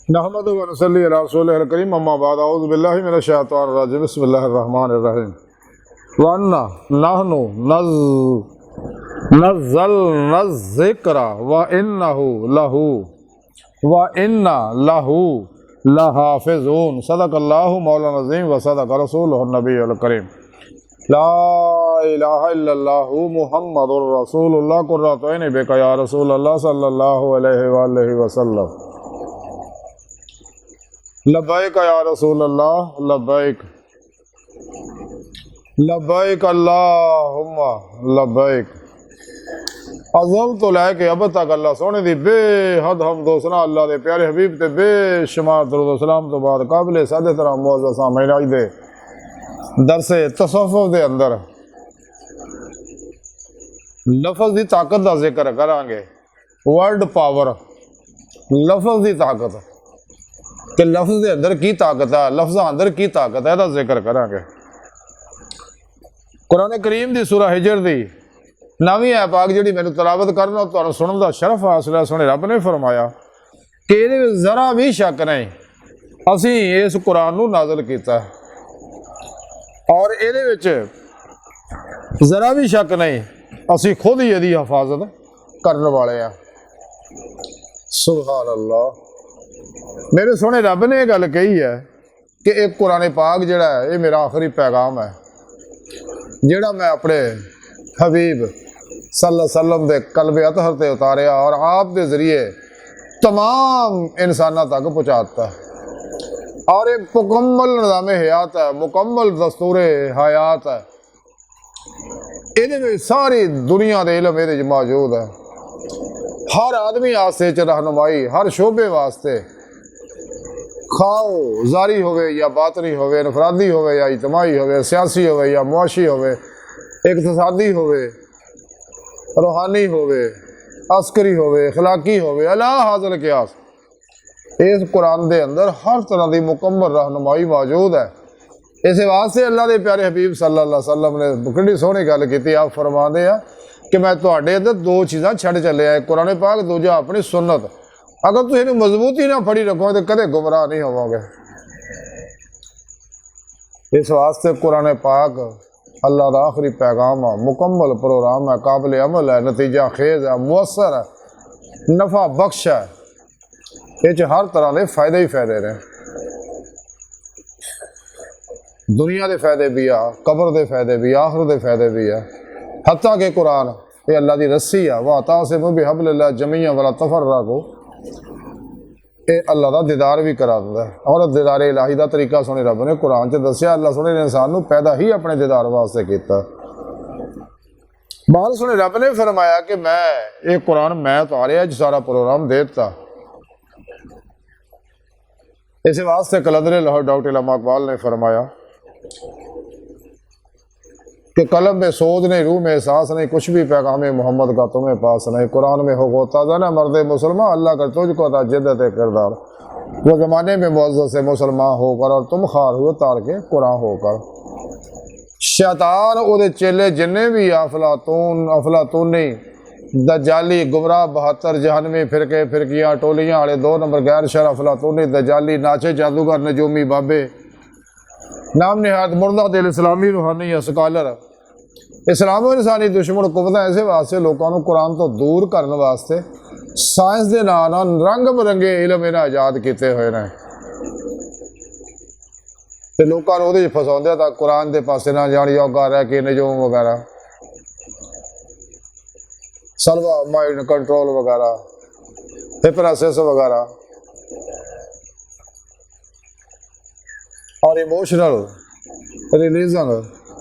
नहमदुहु व नसल्ली अला रसूलिहिल करीम अम्मा बाद अऊज़ु बिल्लाहि मिनश शैतानिर रजीम बिस्मिल्लाहिर रहमानिर रहीम व अन्ना नहनु नज़्ज़लना ज़िक्रा व इन्ना लहू लहाफ़िज़ून सदक़ल्लाहु मौलाना अज़ीम व सदक़ रसूलुहुन नबियुल करीम ला इलाहा इल्लल्लाहु मुहम्मदुर रसूलुल्लाह कुर्रतु ऐनी बिका या रसूलल्लाह सल्लल्लाहु अलैहि वसल्लम लब्बैक या रसूलल्लाह लब्बैक लब्बैक अल्लाहुम्मा लब्बैक अज़म तो लैके अब तक अल्लाह सोने दी बेहद हम दोसना अल्लाह दे प्यारे हबीब ते बेशुमार दरूद सलाम तो बाद काबिल सादे तरह मौजूद सामने आज दे दरसे तसव्वुफ दे अंदर लफ्ज़ दी ताकत का जिक्र करांगे। वर्ड पावर, लफ्ज़ दी ताकत कि लफ्ज़ दे अंदर की ताकत है, लफ्ज़ अंदर की ताकत है, जिक्र करांगे। कुरान करीम दी सूरह हिजर दी नवी है पाक जी मैंने तलावत करना तो सुनने का शरफ हासिल है। सोने रब ने फरमाया कि ये जरा भी शक नहीं असी इस कुरान नू नाज़िल किया और ये जरा भी शक नहीं असी खुद ही यदी हिफाजत करने वाले हैं। सुभान अल्लाह। मेरे सोने रब ने गल कही है कि एक कुरान पाक जिहड़ा है ये मेरा आखिरी पैगाम है जिहड़ा मैं अपने हबीब सल्लल्लाहु अलैहि वसल्लम दे कल्बे अतहर ते उतारिया और आप दे जरिए तमाम इंसानों तक पहुँचाता है और एक मुकम्मल निज़ाम हयात है, मुकम्मल दस्तूर हयात है। ये सारी दुनिया के इलम ये मौजूद है। हर आदमी आस्ते च रहनुमाई हर शोबे वास्ते खाओ जारी होवे या बातनी होवे, इनफरादी होवे या इजतमाही होवे, सियासी होवे या मुआशी होवे, इक़्तिसादी होवे, रूहानी होवे, अस्करी होवे, अखलाकी होवे, अला हाज़िल क़ियास इस कुरान के अंदर हर तरह की मुकम्मल रहनुमाई मौजूद है। इस वास्ते अल्लाह के प्यारे हबीब सल्लल्लाहु अलैहि वसल्लम ने कितनी सोहनी गल की। आप फरमाते हैं कि मैं तुहाडे अंदर दो चीज़ां छड़ चले आए, कुरान पाक, दूजा अपनी सुन्नत। अगर तुम इन्हें मजबूती ना फड़ी रखोगे तो कदे गुमराह नहीं होवोगे। इस वास्ते कुरान पाक अल्लाह का आखिरी पैगाम है, मुकम्मल प्रोग्राम है, काबिल अमल है, नतीजा खेज है, मुअस्सर है, नफ़ा बख्श है। ये हर तरह के फायदे ही फायदे ने, दुनिया के फायदे भी आ, कब्र के फायदे भी, आखिरत के फायदे भी है। हत्ता के कुरान ये अल्लाह की रस्सी है, वाह तासिमू बिहब्लिल्लाह जमीअन वला तफर्रकू, ये अल्लाह का दीदार भी करा दिंदा है। और दीदार इलाही का तरीका सोने रब ने कुरान च दसिया। अल्लाह सोने ने इंसान को पैदा ही अपने दीदार वास्ते किया। बाद सोने रब ने फरमाया कि मैं ये कुरान मैं उतारिया सारा प्रोग्राम दे दिता। इस वास्ते कलंदर लाहौर डॉक्टर इल्लामा इकबाल ने फरमाया कि कलम में सोच नहीं, रूह में एहसास नहीं, कुछ भी पैगाम मोहम्मद का तुम्हें पास नहीं। कुरान में हो गोता था ना मर्द मुसलमान, अल्लाह कर तुझको था जिद्दत किरदार। वो ज़माने में मुअज़्ज़ज़ से मुसलमान होकर और तुम खार हुए तार के कुरान होकर। शैतान उहदे चेले जिन्ने भी अफलातूनी दजाली गुमराह 72 जहनवी फिरके फिरकियाँ टोलियाँ वाले 2 नंबर गैर शर अफलातूनी दजाली नाचे जादूगर नजूमी बाबे नाम निहायत मुर्दा दिल इस्लामी रूहानी स्कॉलर इस्लामो इंसानी दुश्मन कुवत ऐसे वास्ते लोगों को कुरान तो दूर करने वास्ते साइंस के नाम रंग बिरंगे इलम इन्हें आजाद किए हुए हैं तो लोगों को वो फसाते था कुरान के पास ना जान योगा रह के नजूम वगैरह, सलवा माइंड कंट्रोल वगैरह, हिप्नोसिस वगैरह और इमोशनल रिलीजन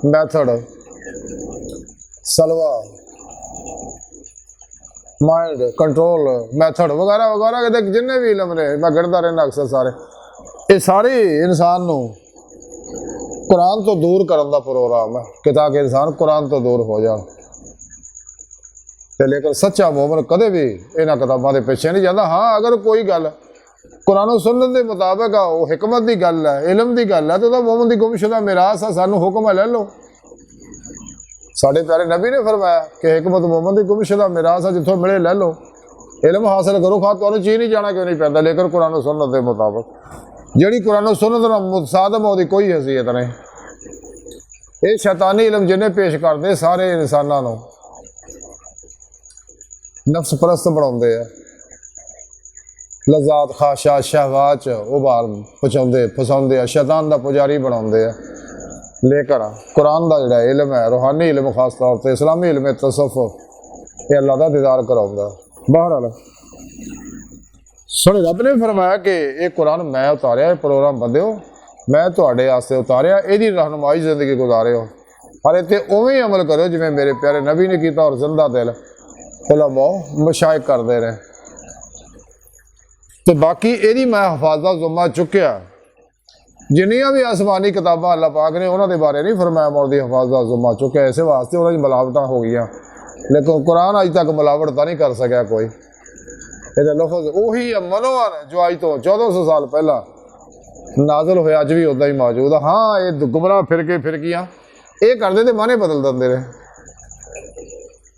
मेथड, सलवा माइंड कंट्रोल मेथड वगैरह वगैरह के जिन्ने भी इलम ने मैं गिनता रहना अक्सर सारे ये सारे इंसान को कुरान तो दूर करने का प्रोग्राम है कि ताकि इंसान कुरान तो दूर हो जाए। लेकिन सच्चा मोमन कदे भी इन्होंने किताबों के पीछे नहीं जाता। हाँ अगर कोई गल कुरान सुन्नत के मुताबिक आ, वो हिकमत की गल है, इलम की गल है, तो मोमन की गुमशुदा मिरास है, सानू हुक्म है ले लो। साढ़े प्यारे नबी ने फरमाया कि हिकमत मोमन की गुमशुदा मिरास है, जिथों मिले ले लो। इलम हासिल करो, खा तुहानू चीज नहीं जाना क्यों नहीं पैंदा, लेकिन कुरान सुन्नत के मुताबिक जिहड़ी कुरान सुन्नत नाल मुतसादम है, कोई हैसीयत नहीं। ये शैतानी इलम जिन्हें पेश करते सारे इंसानों को नफ्स परस्त बनाते हैं, लज़ात ख्वाहिशात शहवात उभार पहुँचाते फसाते हैं, शैतान का पुजारी बनाते हैं। लेकर कुरान का जोड़ा इलम है, रूहानी इलम खास तौर पर इस्लामी इलम तसव्वुफ, ये अल्लाह का दीदार कराउंदा। बहरहाल सुन, रब ने फरमाया कि ये कुरान मैं उतारिया, प्रोग्राम बंदे हो मैं तुहाडे वास्ते उतारिया, यदी रहनुमाई जिंदगी गुजारिओ और इत्ते उवें ही अमल करो जिवें मेरे प्यारे नबी ने किया और जिंदा दिल उलमा मशाइख करते रहे। तो बाकी यदी मैं हफाजत जुम्मा चुक्या, जिन्नियां भी आसमानी किताबां अल्लाह पाक ने उन्होंने बारे नहीं फरमाया मौत की हफाजत जुम्मा चुक्या, इस वास्ते उन्होंने मिलावटां हो गई, लेकिन कुरान अज तक मिलावट तो नहीं कर सकिया कोई। ये लफज उही मनोहर जो अज तो 1400 साल पहला नाजल होया, अज भी उदा ही मौजूद है। हाँ, ये गुमराह फिरकियां ये करते तो माने बदल देंगे रहे,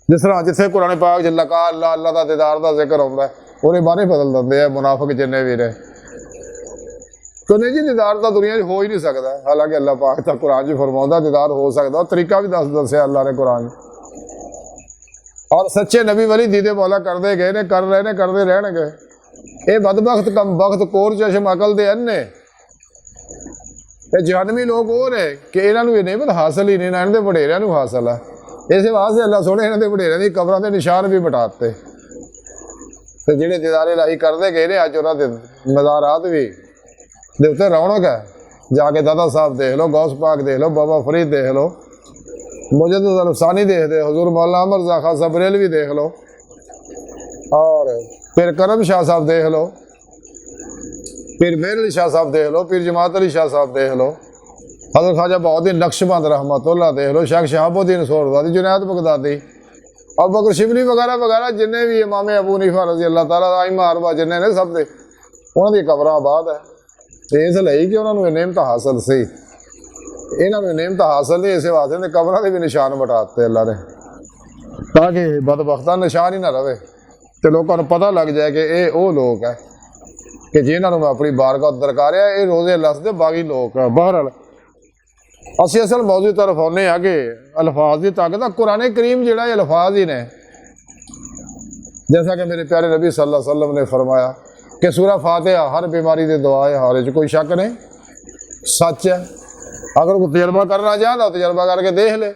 जिस तरह जिथे कुरान पाक च लका अल्लाह अल्लाह का दीदार का जिक्र आता है, उन्हें माने बदल देंगे है मुनाफिक जिन्ने भी रहे। तो नहीं जी, दीदार तो दुनिया हो ही नहीं सकता, हालांकि अल्लाह पाक तो कुरान च फरमाउंदा दीदार हो सकता, तरीका भी दस अल्लाह ने कुरान। और सच्चे नबी वली दीदे मौला करते गए ने, कर रहे ने, करते रहणगे। ये बदबख्त कम वक्त कोर चशम अकल दे अन्ने जहनवी लोग वो ने कि इन्होंने नहीं पता हासिल ही नहीं, इन्होंने वडेरिया हासिल है। इस वास्ते अल्लाह सोने इन्होंने वडेरिया की कबरों के निशान भी मिटाते, तो जेडे दीदारे लाही करते गए ने अज उन्होंने मज़ारात भी दे उत्ते रौनक है। जाके दादा साहब देख लो, गौस पाक देख लो, बाबा फरीद देख लो, मुजद्दिद अल-अफ़सानी देख दे, हुजूर मौलाना अमर रज़ा खां साहब बरेलवी देख लो, और फिर करम शाह साहब देख लो, फिर मेहर अली शाह साहब देख लो, फिर जमात अली शाह साहब देख लो, हज़रत ख्वाजा बहाउद्दीन नक्शबंद रहमतुल्लाह देख लो, शेख शहाबुद्दीन सोहरवार्दी, जुनैद बगदादी, और बकर शिबली वगैरह वगैरह जिन्हें भी इमाम अबू हनीफा रज़ी अल्लाह तआला आइमा अरबा जिन्हें ने सब दे उन्होंने कबर आबाद है। तो इसलिए कि उन्होंने नेमत हासिल सी, इन्होंने नेमत हासिल नहीं, इस वास्ते ने कबर के भी निशान बटाते अल्लाह ने, ताकि बदबख्ता निशान ही ना रहे, तो लोगों को पता लग जाए कि ये वो लोग है कि जिन्होंने मैं अपनी बारगाह दरकारिया, ये रोजे लस दे बागी लोग है। बहरहाल असी असल मौजू तरफ आने आ कि अल्फाज की ताकत, कुरान करीम जोड़ा अल्फाज ही ने, जैसा कि मेरे प्यारे नबी सल्लल्लाहु अलैहि वसल्लम ने फरमाया कि सूरह फातिहा हर बीमारी की दुआ है, हारे कोई शक नहीं, सच है। अगर कोई तजर्बा करना चाहता तजर्बा करके देख ले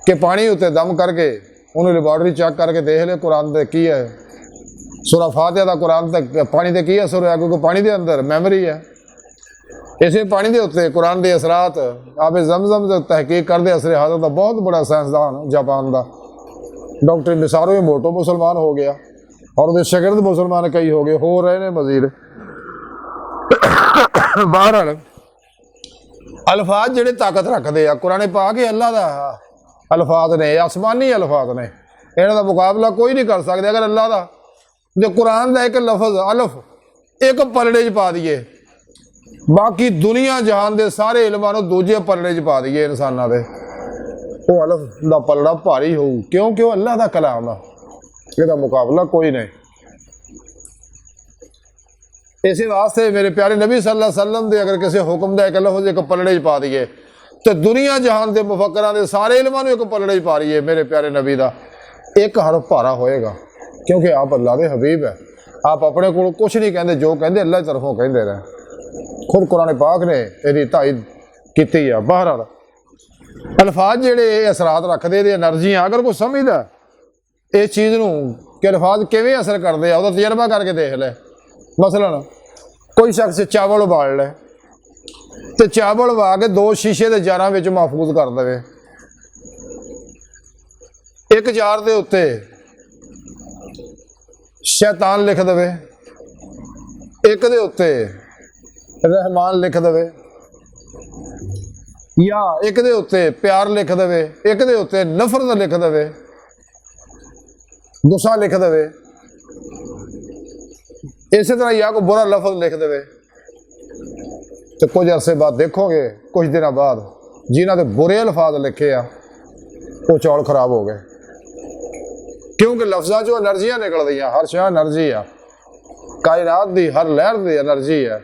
कि पानी उत्ते दम करके उन्हें लेबॉर्टरी चेक करके देख ले कुरान ते की है, सूरह फातिहा का कुरान तक पानी ते की असर होया, क्योंकि पानी के अंदर मैमरी है। इसे पानी के उत्ते कुरान के असरात आप जमजम तहकीक करते असर हाजर का बहुत बड़ा साइंसदान जापान का डॉक्टर मिसारो मोटो मुसलमान हो गया, और उसके शागिर्द मुसलमान कई हो गए, हो रहे हैं मजीद। बहरहाल अल्फाज जिहड़े ताकत रखते हैं, कुरान पाक अल्लाह का अल्फाज ने, आसमानी अल्फाज ने, इन्हां दा मुकाबला कोई नहीं कर सकता। अगर अल्लाह का जो कुरान का एक लफज अल्फ एक पलड़े च पा दिए, बाकी दुनिया जहान के सारे इल्मां नूं दूजे पलड़े च पा दिए इंसानां दे, वो अल्फ का पलड़ा भारी होऊ, क्योंकि वो अल्लाह का कलाम है, इसका मुकाबला कोई नहीं। इस वास्ते मेरे प्यारे नबी सल्लल्लाहु अलैहि वसल्लम दे अगर किसी हुक्म का एक लफ्ज़ एक पलड़े च पा दिए, तो दुनिया जहान के मुफक्करां दे सारे इल्मां नूं एक पलड़े च पा रही है। मेरे प्यारे नबी का एक हरफ भारा होएगा, क्योंकि आप अल्लाह के हबीब है, आप अपने को कुछ नहीं कहते, जो कहते अल्लाह की तरफों कहते रहे, खुद कुरान पाक ने यदि तायद की है। बहरहाल अल्फाज जेडे असरात रखते, एनर्जियां, अगर कोई समझदा इस चीज़ नूं कि अल्फाज किवें असर करते हैं, उसका तजर्बा करके देख ले। मसलन कोई शख्स चावल उबाल ले, तो चावल उबा के 2 शीशे के जारां विच महफूज कर दे, एक जार के उत्ते शैतान लिख दे, एक दे उत्ते रहमान लिख दे, या एक दे उत्ते प्यार लिख दे, एक दे उत्ते नफरत लिख दे, गुस्सा लिख दे, इस तरह या कोई बुरा लफ्ज लिख दे, तो कुछ अरसे बाद देखोगे, कुछ दिन बाद जिन्होंने बुरे अल्फाज लिखे आ वो चौल खराब हो गए। क्योंकि लफ्ज़ां चों एनर्जियां निकलदियां, हर शय एनर्जी आ, कायनात दी हर लहर दी एनर्जी है,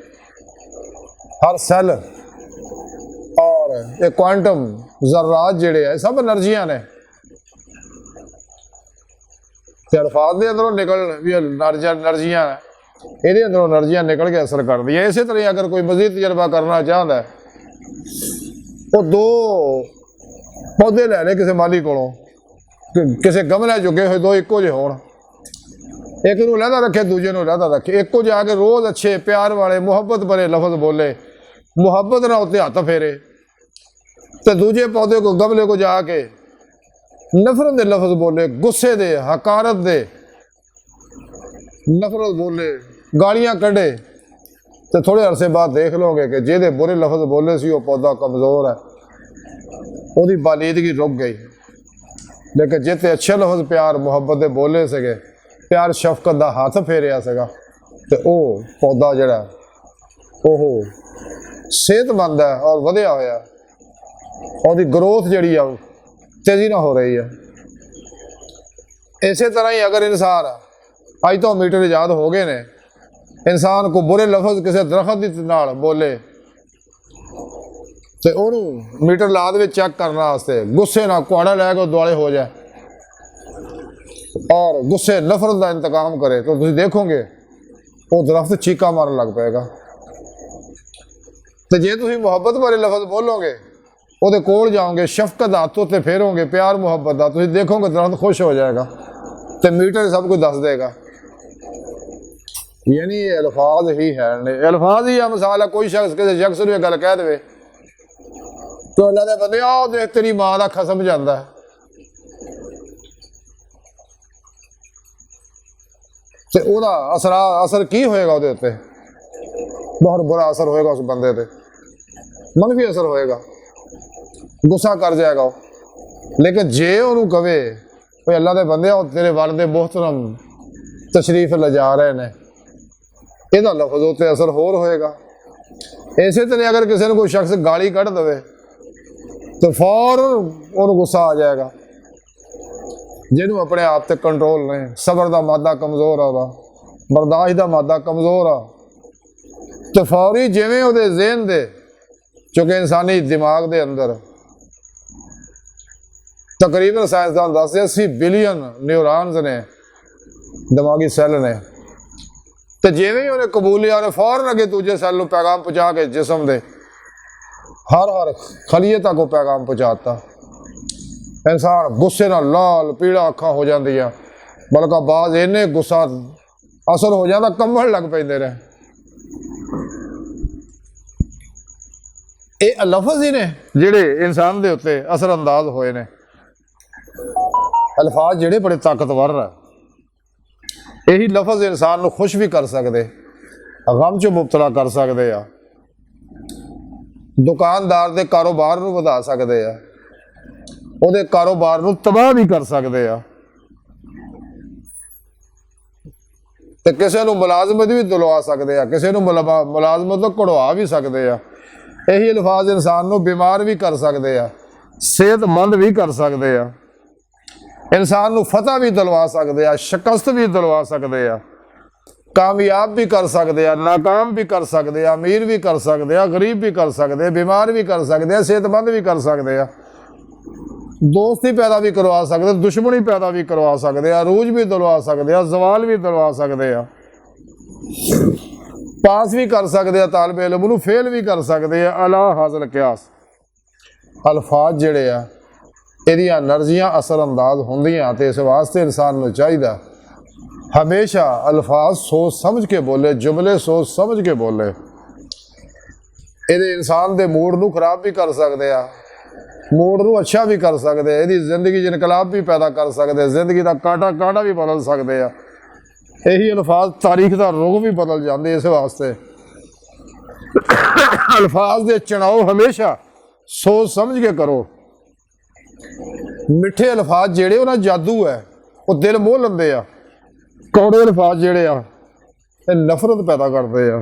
हर सैल और ये क्वांटम जर्रात जिहड़े है सब एनर्जियां ने। ते अल्फाज के अंदरों निकल भी एनर्जियां ने, ये अंदरों एनर्जियां निकल के असर कर दी है। इस तरह अगर कोई मजीद तजर्बा करना चाहता है वो दो पौधे लै ले किसी माली को, किसी गमले चुके हुए दो इको जे हो, एक नूं लहदा रखे दूजे नूं लहदा रखे, एको जाके रोज़ अच्छे प्यार वाले मुहब्बत भरे लफज बोले, मुहब्बत ना उत्ते हथ फेरे, तो दूजे पौधे को गमले को जाके नफरत के लफज बोले, गुस्से दे, हकारत दे नफरत बोले, गालियां कढ़े, तो थोड़े अरसे बाद देख लोगे कि जिहदे बुरे लफज बोले सी वो पौधा कमज़ोर है, उसकी बालीदगी रुक गई। लेकिन जिते अच्छे लफज प्यार मुहब्बत के बोले सके, प्यार शफकत का हाथ फेरिया सगा, तो वह पौधा जड़ा वो सेहतमंद है और वधिया होया, और ग्रोथ जी तेजी ना हो रही है। इस तरह ही अगर इंसान अज तो मीटर ईजाद हो गए ने, इंसान को बुरे लफज किसी दरखत नाल बोले तो उन्होंने मीटर लाद में चेक करने वास्ते गुस्से ना कुआड़ा लैके दुआले हो जाए और गुस्से नफरत का इंतकाम करे, तो तुम देखोगे वो दरख्त चीका मारन लग पेगा। तो जे तुम मुहब्बत वाले लफज बोलोगे, वो कोल जाओगे, शफकत हाथ उत्ते फेरोगे प्यार मुहब्बत का, तुम देखोगे दरख्त खुश हो जाएगा, तो मीटर सब कुछ दस देगा। यानी ये अल्फाज ही है, अल्फाज ही मिसाल है। कोई शख्स किसी शख्स ने गल कह दे तो अल्लाह के बंदे आओ देख तेरी मां का खसम जाता है, तो वह असर की होएगा, वो बहुत बुरा असर होएगा उस बंदे पे, मनफी असर होएगा, गुस्सा कर जाएगा। लेकिन जे उन्होंने कहे भाई अल्लाह के बंदे तेरे वाल दे मोहतरम तशरीफ लजा रहे हैं, यदा लफज उत्ते असर होर होएगा। इस तरह अगर किसी ने कोई शख्स गाली कढ़ दे तो फौरन उन्होंने गुस्सा आ जाएगा। जिन्होंने अपने आप से कंट्रोल नहीं, सबर का मादा कमज़ोर आ, बर्दाश्त का मादा कमज़ोर आ, तो फौरी जिमें वो ज़हन दे, चूँकि इंसानी दिमाग के अंदर तकरीबन साइंसदान दसदे 80 बिलियन न्यूरॉन्स ने, दिमागी सैल ने, तो जिमें उन्हें कबूलिया उन्हें फौरन अगे दूजे सैल को पैगाम पहुँचा के जिसम के हर खलीए तक वो पैगाम पहुँचाता। इंसान गुस्से ना लाल पीड़ा अखा हो जाए, बल्कि बाज इन्ने गुस्सा असर हो जाता कंबण लग पेंदे ने। ये लफज ही ने जिहड़े इंसान के उत्ते असर अंदाज होए ने। अल्फाज जिहड़े बड़े ताकतवर है, यही लफज इंसान को खुश भी कर सकते, गम च मुबतला कर सकते आ, दुकानदार के कारोबार को वधा सकते आ, ਉਹਦੇ कारोबार ਨੂੰ तबाह भी कर सकते आ, ਤੇ ਕਿਸੇ ਨੂੰ ਮੁਲਾਜ਼ਮਤ भी दिलवा सकते आ, किसी ਨੂੰ मुलाजमत तो कढ़वा भी सकते आ। यही अल्फाज इंसान को बीमार भी कर सकते आ, सेहतमंद भी कर सकते आ, इंसान को फतह भी दिलवा सकते आ, शिकस्त भी दिलवा सकते आ, कामयाब भी कर सकते हैं, नाकाम भी कर सकते हैं, अमीर भी कर सकते हैं, गरीब भी कर सकते हैं, बीमार भी कर सकते हैं, सेहतमंद भी कर सकते हैं, दोस्ती पैदा भी करवा सकते हैं, दुश्मनी पैदा भी करवा सकते हैं, अरूज भी दिलवा सकते हैं, जवाल भी दिलवा सकते हैं, पास भी कर सकते हैं, तालिब इल्म नूं फेल भी कर सकते हैं। अला हाज़िल क़ियास अल्फाज जिहड़े आ इहदियां एनर्जियां असरअंदाज होंदियां, ते इस वास्ते इंसान नूं चाहीदा हमेशा अल्फाज सोच समझ के बोले, जुमले सोच समझ के बोले। ये इंसान के मूड को खराब भी कर सकते हैं, मूड को अच्छा भी कर सकते हैं, यदि जिंदगी इनकलाब भी पैदा कर सकते हैं, जिंदगी का कांटा कांटा भी बदल सकते हैं। यही अल्फाज तारीख का रुख भी बदल जाते। इस वास्ते अल्फाज के चुनाव हमेशा सोच समझ के करो। मिठे अल्फाज जेड़े उन्हें जादू है, वो दिल मोह लेंदे आ। कौड़े अल्फाज जेड़े आ नफरत पैदा करते आ।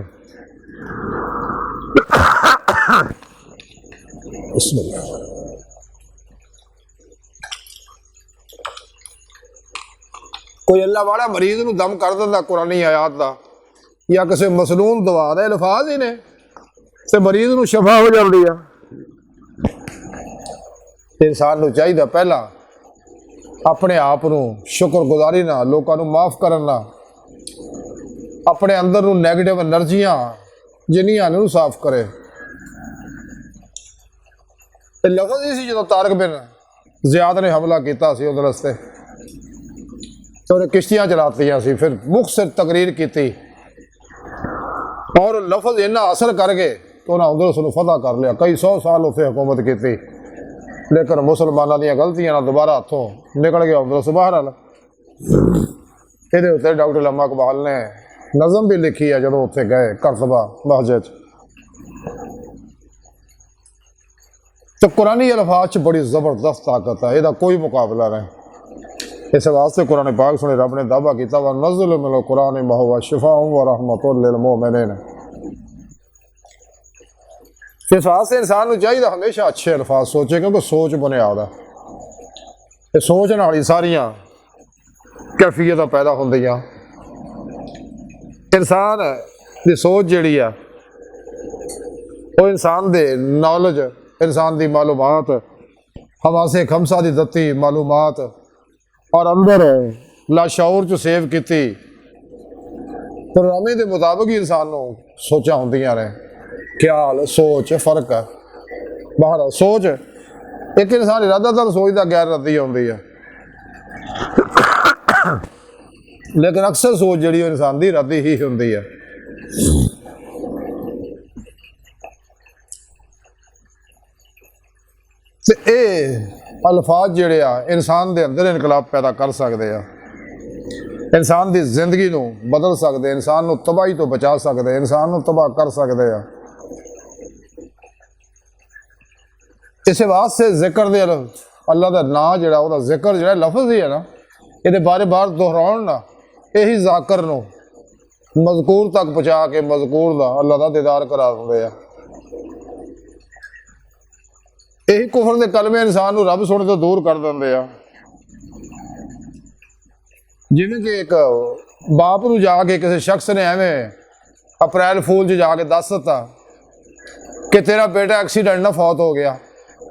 कोई अल्लाह वाला मरीज नूं दम कर दिंदा कुरानी आयात दा या किसी मसलून दवा दे अल्फाज ही ने ते मरीज नूं शफा हो जाती है। इंसान नूं चाहिए पहला अपने आप नूं शुक्रगुजारी नाल लोकां नूं माफ़ करन नाल अपने अंदर नूं नैगेटिव एनर्जियां जिन्नियां नूं साफ करे। लफज ही सी जो तारक बिन ज़ियाद ने हमला किया सी उहदे रस्ते तो उन्हें किश्तियां चलातियां सी, फिर मुखसर तकरीर की और लफज इन्ना असर कर गए तो उन्हें उधर उसनूं फतह कर लिया। कई 100 साल उत्थे हुकूमत की, लेकिन मुसलमानों दी गलतियां नाल दोबारा हथों निकल गया उधर सुबह नाल। ये उत्ते डॉक्टर अल्लामा इकबाल ने नज़म भी लिखी है जो उत्थे गए करतबा मस्जिद। तो कुरानी अल्फाज बड़ी ज़बरदस्त ताकत है, इसका कोई मुकाबला नहीं। इस वास्ते कुरान पाक सुने रब ने दावा किया व नज़्ज़िलु मिनल कुरानि मा हुवा शिफ़ाउन व रहमतुल लिल मोमिनीन। इस वास्ते इंसान को चाहिए हमेशा अच्छे अल्फाज सोचे, क्योंकि सोच बुनियाद है। ये सोच नाल ही सारियां कैफियत पैदा होंदियां। इंसान की सोच जिहड़ी है वो इंसान दे नॉलेज, इंसान की मालूमात, हवासे खमसा की दत्ती मालूमात और अंदर लाशौर च सेव की प्रोग्रामे के मुताबिक ही इंसान को सोचा होंदियां ने। ख्याल सोच फर्क है। बाहर सोच एक इंसान इरादादार सोचता, गैर रद्दी होंदी है, लेकिन अक्सर सोच जी इंसान की रद्दी ही होंदी है। ते अल्फाज जिहड़े आ इंसान के अंदर इनकलाब पैदा कर सकते हैं, इंसान की जिंदगी को बदल सकते, इंसान को तबाही तो बचा सकते, इंसान को तबाह कर सकते हैं। इस वास्ते जिक्र दे अल्लाह का नाम जिहड़ा उहदा जिक्र जिहड़ा लफज ही है ना, ये बारे बार दोहराउण ना यही जाकर नूं मज़कूर तक पहुँचा के मज़कूर दा अल्लाह का दीदार करा दिंदे आ। यही कुफर के कलमे इंसान को रब सुने तो दूर कर देंगे आ। जिवें कि एक बाप नूं जाके किसी शख्स ने एवें अप्रैल फूल च जाके दस दिता कि तेरा बेटा एक्सीडेंट ना फौत हो गया।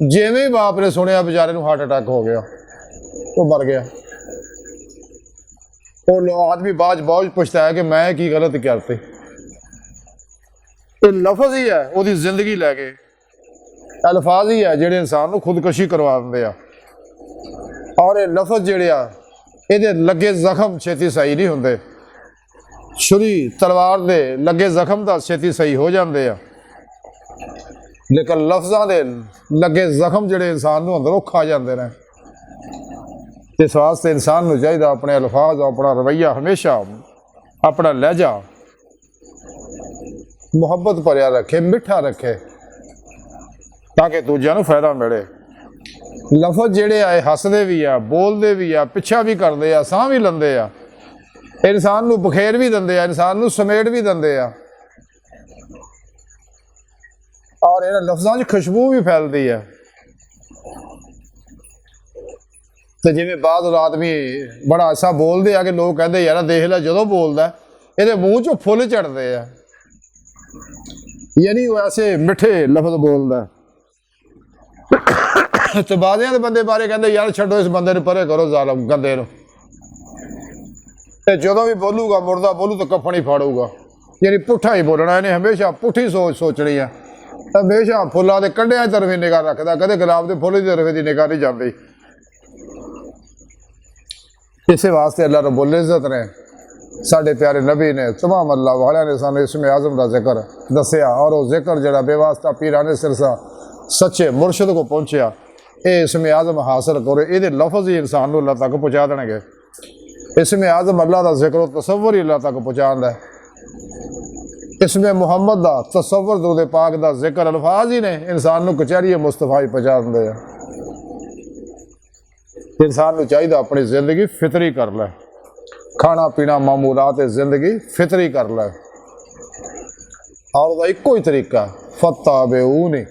जिवें ही बाप ने सुनिया बेचारे नूं हार्ट अटैक हो गया, वो मर गया। वो आदमी बाज बहुत पुछता है कि मैं की गलत करती। ये लफज ही है वो जिंदगी लैके, अल्फाज ही है जिहड़े इंसान को खुदकशी करवा देंगे आ। और ये लफज जिहड़े आ ये लगे जख्म छेती सही नहीं होंगे। छुरी तलवार दे लगे जख्म तो छेती सही हो जाते हैं, लेकिन लफ्ज़ों के लगे जख्म जिहड़े इंसान को अंदरों खा जाते हैं। इस वास्ते इंसान को चाहिए अपने अल्फाज, अपना रवैया हमेशा, अपना लहजा मुहब्बत भरिया रखे, मिठा रखे, ताकि दूजिਆਂ ਨੂੰ फायदा मिले। लफज जिहड़े आए हसदे भी आ, बोलते भी आ, पिछा भी करते आ, साह भी लेंदे आ, इंसान को बखेर भी देंदे आ, इंसान को समेट भी देंदे आ, और इन्हां लफ्ज़ों च खुशबू भी फैलती है। तो जिवें बाद आदमी बड़ा ऐसा बोलते हैं कि लोग कहते यार देख ला जो बोलता ये मूँह चो फुल चढ़ते हैं, यानी वैसे मिठे लफज बोलता। तो बादियां दे बंदे बारे कहते यार छड्डो इस बंदे नूं परे करो जालम गंदे नूं, जो भी बोलूगा मुर्दा बोलू तो कफन ही फाड़ूगा, यानी पुट्ठा ही बोलना। इन्हें हमेशा पुट्ठी सोच सोचनी है, हमेशा फुलों के कंढियां की तरफ ही निगाह रखता, कदे गुलाब के फुल की तरफ की निगाह नहीं जाती। इस वास्ते अल्लाह रब्बुल इज़्ज़त ने साढ़े प्यारे नबी ने तमाम अल्लाह वाले ने सानू इसमें आज़म का जिक्र दसिया, और वह जिक्र जरा बेवास्ता पीराने सिरसा सच्चे मुर्शद को पहुँचा, ये इसमें आज़म हासिल करो। ये लफज ही इंसान को अल्लाह तक पहुँचा देंगे। इसमें आज़म अल्लाह का जिक्र तसव्वुर ही अल्लाह तक पहुँचाता है। इसमें मुहम्मद का तसव्वुर दुरूद पाक का जिक्र अल्फाज ही ने इंसान को कचहरी मुस्तफा ही पहुँचा देंगे। इंसान को चाहिए अपनी जिंदगी फितरी कर ले, खाना पीना मामूलात जिंदगी फितरी कर ले, और वह एको ही तरीका फत्ताबिऊनी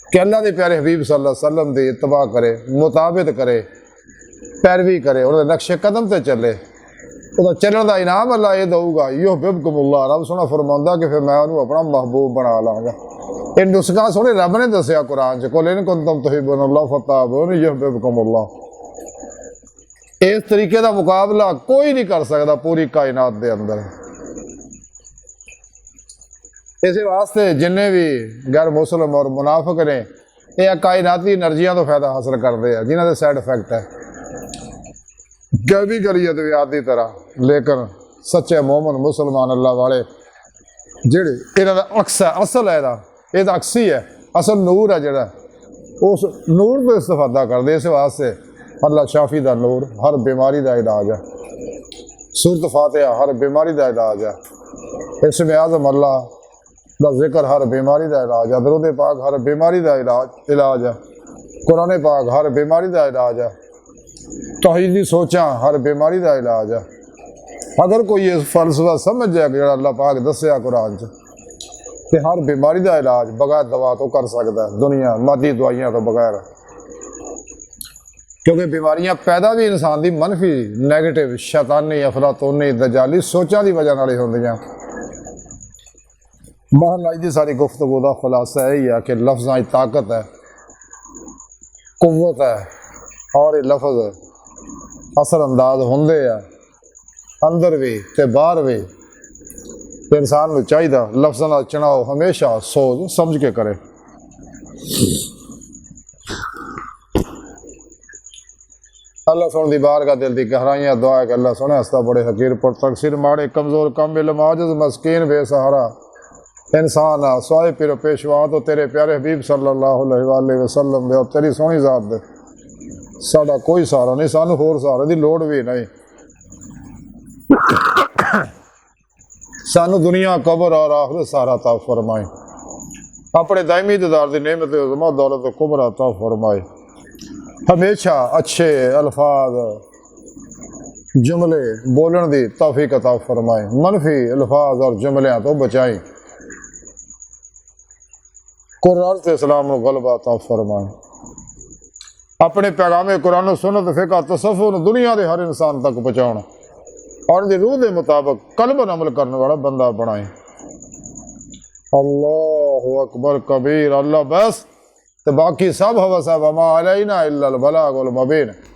कि अल्लाह के प्यारे हबीब सल्लल्लाहु अलैहि वसल्लम की इत्तबा करे, मुताबिद करे, पैरवी करे, उन्होंने नक्शे कदम से चले। ਉਹਦਾ ਚੱਲਣ ਦਾ ਇਨਾਮ ਅੱਲਾ ਇਹ ਦਊਗਾ। ਯੁਹਿਬਕੁਮੁल्लाह, ਰੱਬ ਸੋਹਣਾ ਫਰਮਾਉਂਦਾ ਕਿ ਫਿਰ ਮੈਂ ਉਹਨੂੰ ਆਪਣਾ ਮਹਿਬੂਬ ਬਣਾ ਲਾਂਗਾ। ਇਹ ਨੁਸਖਾ ਸੋਹਣੇ ਰੱਬ ਨੇ ਦੱਸਿਆ ਕੁਰਾਨ 'ਚ, ਕੁਲ ਇਨ ਕੁੰਤੁਮ ਤੁਹਿਬੂਨੱਲਾਹ ਫੱਤਬਿਊਨੀ ਯੁਹਿਬਕੁਮੁल्लाह। ਇਸ ਤਰੀਕੇ ਦਾ ਮੁਕਾਬਲਾ ਕੋਈ ਨਹੀਂ ਕਰ ਸਕਦਾ ਪੂਰੀ ਕਾਇਨਾਤ ਦੇ ਅੰਦਰ। ਇਸੇ ਵਾਸਤੇ ਜਿੰਨੇ ਵੀ ਗੈਰ ਮੁਸਲਿਮ ਔਰ ਮੁਨਾਫਿਕ ਨੇ ਇਹ ਕਾਇਨਾਤੀ એનર્ਜੀਆਂ ਤੋਂ ਫਾਇਦਾ ਹਾਸਲ ਕਰਦੇ ਆ, ਜਿਨ੍ਹਾਂ ਦੇ ਸਾਈਡ ਇਫੈਕਟ ਹੈ ਕੈਮੀਕਲੀ ਅਦਵਿਆਤ ਦੀ ਤਰ੍ਹਾਂ। ਲੇਕਿਨ ਸੱਚੇ ਮੂਮਨ ਮੁਸਲਮਾਨ ਅੱਲਾ ਵਾਲੇ ਜਿਹੜੇ ਇਹਨਾਂ ਦਾ ਅਕਸ ਹੈ, ਅਸਲ ਹੈ ਇਹਦਾ ਅਕਸੀ ਹੈ, ਅਸਲ ਨੂਰ ਹੈ ਜਿਹੜਾ, ਉਸ ਨੂਰ ਤੋਂ ਇਸਤਫਾਦਾ ਕਰਦੇ। ਇਸ ਵਾਸਤੇ ਅੱਲਾ ਸ਼ਾਫੀ ਦਾ ਨੂਰ ਹਰ ਬਿਮਾਰੀ ਦਾ ਇਲਾਜ ਹੈ। ਸੂਰਤ ਫਾਤਿਹਾ ਹਰ ਬਿਮਾਰੀ ਦਾ ਇਲਾਜ ਹੈ। ਇਸਮ ਆਜ਼ਮ ਅੱਲਾ ਦਾ ਜ਼ਿਕਰ ਹਰ ਬਿਮਾਰੀ ਦਾ ਇਲਾਜ ਹੈ। ਦਰੂਦ ਪਾਕ ਹਰ ਬਿਮਾਰੀ ਦਾ ਇਲਾਜ ਹੈ। ਕੁਰਾਨ ਪਾਕ ਹਰ ਬਿਮਾਰੀ ਦਾ ਇਲਾਜ ਹੈ। तौहीद दी सोचां हर बीमारी का इलाज है। अगर कोई इस फलसफा समझ जाए कि अल्लाह पाक दस्या कुरान च कि हर बीमारी का इलाज बगैर दवा तो कर सकता है दुनिया मादी दवाइयां तो बगैर, क्योंकि बीमारियां पैदा भी इंसान की मनफी नैगेटिव शैतानी अफलातूनी दजाली सोचां की वजह नाल होंदियां। महलाज की सारी गुफ्तगू का खुलासा यही है कि लफ्ज़ां की ताकत है, कुव्वत है और ये लफज असर अंदाज होंदे आ अंदर भी ते बाहर भी। इंसान को चाहिए लफ्ज़ों का चुनाव हमेशा सोच समझ के करे। अल्लाह सुन दी बार का दिल की गहराइयाँ दुआ है कि अल्लाह सुने हस्ता बड़े हकीर पर तकसीर माड़े कमज़ोर कम इल्म आजिज़ मस्कीन बेसहारा इंसान आ स्वाए पिरो पेशवा तो तेरे प्यारे हबीब सल्लल्लाहु अलैहि वसल्लम दे तेरी सोहनी ज़ात दे साडा कोई सहारा नहीं, सानू होर सहारे की लोड़ भी नहीं। सानू दुनिया कबर और आखिरत सहारा अता फरमाए। अपने दायमी दीदार की नेमत उज़्मा दौलत कुबरा अता फरमाए। हमेशा अच्छे अल्फाज जुमले बोलन की तौफीक अता फरमाए। मनफी अल्फाज और जुमलियां तो बचाए। कुरान से इस्लाम को गलबा अता फरमाए। अपने पैगाम कुरान सुन्नत फ़िक़्ह तसव्वुफ़ दुनिया के हर इंसान तक पहुँचाना और उनकी रूह के मुताबिक कल्बन अमल करने वाला बंदा बनाए। अल्लाहु अकबर कबीर। अल्लाह बस तो बाकी सब हवस है। वमा अलैना इल्लल बलागुल मुबीन।